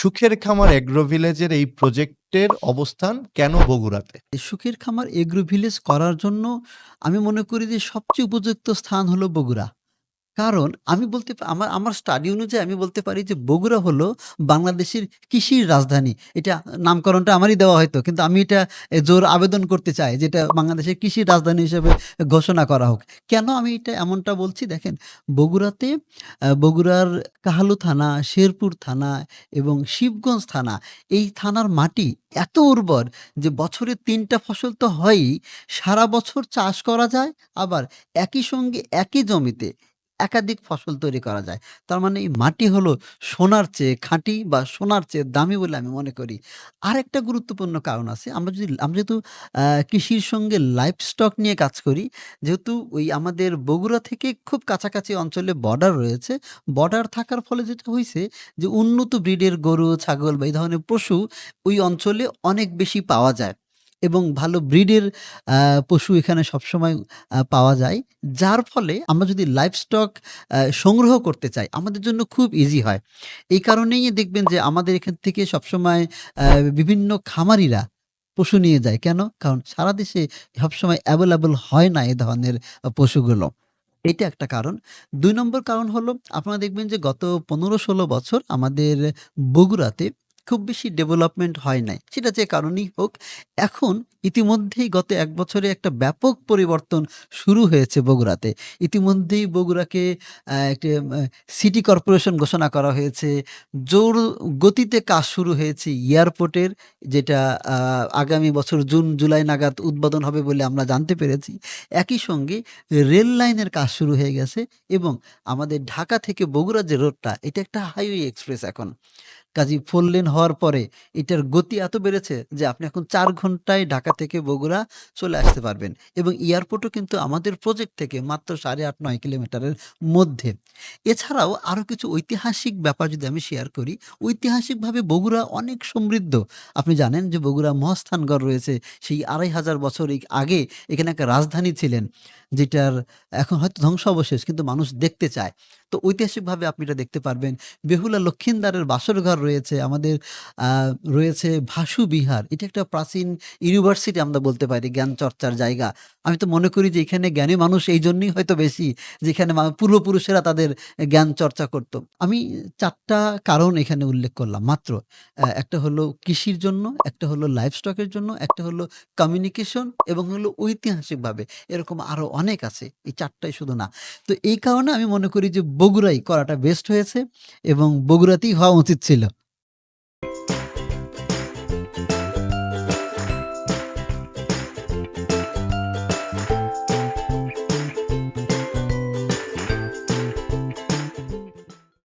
সুখের খামার এগ্রো ভিলেজের এই প্রজেক্টের অবস্থান কেন বগুড়াতে? এই সুখের খামার এগ্রো ভিলেজ করার জন্য আমি মনে করি যে সবচেয়ে উপযুক্ত স্থান হলো বগুড়া। কারণ আমি বলতে আমার আমার স্টাডি অনুযায়ী আমি বলতে পারি যে বগুড়া হলো বাংলাদেশের কৃষির রাজধানী। এটা নামকরণটা আমারই দেওয়া হয়তো। কিন্তু আমি এটা জোর আবেদন করতে চাই যে এটা বাংলাদেশের কৃষির রাজধানী হিসেবে ঘোষণা করা হোক। কেন আমি এটা এমনটা বলছি দেখেন, বগুড়াতে বগুড়ার কাহালু থানা, শেরপুর থানা এবং শিবগঞ্জ থানা, এই থানার মাটি এত উর্বর যে বছরে ৩ টা ফসল তো হয়ই, সারা বছর চাষ করা যায়, আবার একই সঙ্গে একই জমিতে একাধিক ফসল তৈরি করা যায়। তার মানে এই মাটি হলো সোনার চেয়ে খাঁটি বা সোনার চেয়ে দামি বলে আমি মনে করি। আরেকটা গুরুত্বপূর্ণ কারণ আছে। আমরা যেহেতু কৃষির সঙ্গে লাইভস্টক নিয়ে কাজ করি, যেহেতু ওই আমাদের বগুড়া থেকে খুব কাছাকাছি অঞ্চলে বর্ডার রয়েছে। বর্ডার থাকার ফলে যেটা হইছে যে উন্নত ব্রিডের গরু, ছাগল বা এই ধরনের পশু ওই অঞ্চলে অনেক বেশি পাওয়া যায় এবং ভালো ব্রিডের আ পশু এখানে সবসময় পাওয়া যায়। যার ফলে আমরা যদি লাইভস্টক সংগ্রহ করতে চাই, আমাদের জন্য খুব ইজি হয়। এই কারণেই দেখবেন যে আমাদের এখান থেকে সবসময় আ বিভিন্ন খামারিরা পশু নিয়ে যায়। কেন? কারণ সারা দেশে সবসময় এভেইলেবল হয় না এ ধরনের পশুগুলো। এইটা একটা কারণ। ২ নম্বর কারণ হলো আপনারা দেখবেন যে গত ১৫-১৬ বছর আমাদের বগুড়াতে খুব বেশি ডেভেলপমেন্ট হয় নাই। সেটা যে কারণেই হোক, এখন ইতিমধ্যেই গত ১ বছরে একটা ব্যাপক পরিবর্তন শুরু হয়েছে বগুড়াতে। ইতিমধ্যেই বগুড়াকে একটি সিটি কর্পোরেশন ঘোষণা করা হয়েছে। জোর গতিতে কাজ শুরু হয়েছে এয়ারপোর্টের, যেটা আ আগামী বছর জুন-জুলাই নাগাদ উদ্বোধন হবে বলে আমরা জানতে পেরেছি। একই সঙ্গে রেল লাইনের কাজ শুরু হয়ে গেছে এবং আমাদের ঢাকা থেকে বগুড়া যে রোডটা, এটা একটা হাইওয়ে এক্সপ্রেস এখন। কাজেই 4 লেন হওয়ার পরে এটার গতি এত বেড়েছে যে আপনি এখন ৪ ঘন্টায় ঢাকা থেকে বগুড়া চলে আসতে পারবেন এবং এয়ারপোর্টও কিন্তু আমাদের প্রজেক্ট থেকে মাত্র ৮.৫-৯ কিলোমিটারের মধ্যে। এছাড়াও আরো কিছু ঐতিহাসিক ব্যাপার যদি আমি শেয়ার করি, ঐতিহাসিকভাবে বগুড়া অনেক সমৃদ্ধ। আপনি জানেন যে বগুড়া মহাস্থানগড় রয়েছে। সেই ২৫০০ বছর আগে এখানে একটা রাজধানী ছিলেন, যেটার এখন হয়তো ধ্বংসাবশেষ, কিন্তু মানুষ দেখতে চায়। তো ঐতিহাসিকভাবে আপনি এটা দেখতে পারবেন। বেহুলা লক্ষীন্দারের বাসরঘর রয়েছে, আমাদের আ রয়েছে ভাসু বিহার। এটা একটা প্রাচীন ইউনিভার্সিটি আমরা বলতে পারি, জ্ঞান চর্চার জায়গা। আমি তো মনে করি যে এখানে জ্ঞানী মানুষ এইজন্যই হয়তো বেশি, যেখানে পূর্বপুরুষেরা তাদের জ্ঞান চর্চা করত। আমি ৪ টা কারণ এখানে উল্লেখ করলাম মাত্র। একটা হলো কৃষির জন্য, একটা হলো লাইভস্টক এর জন্য, একটা হলো কমিউনিকেশন এবং হলো ঐতিহাসিকভাবে। এরকম আরো অনেক আছে। এই ৪ টাই শুধু না। তো এই কারণে আমি মনে করি যে বগুড়াই করাটা বেস্ট হয়েছে এবং বগুড়াতেই হওয়া উচিত ছিল।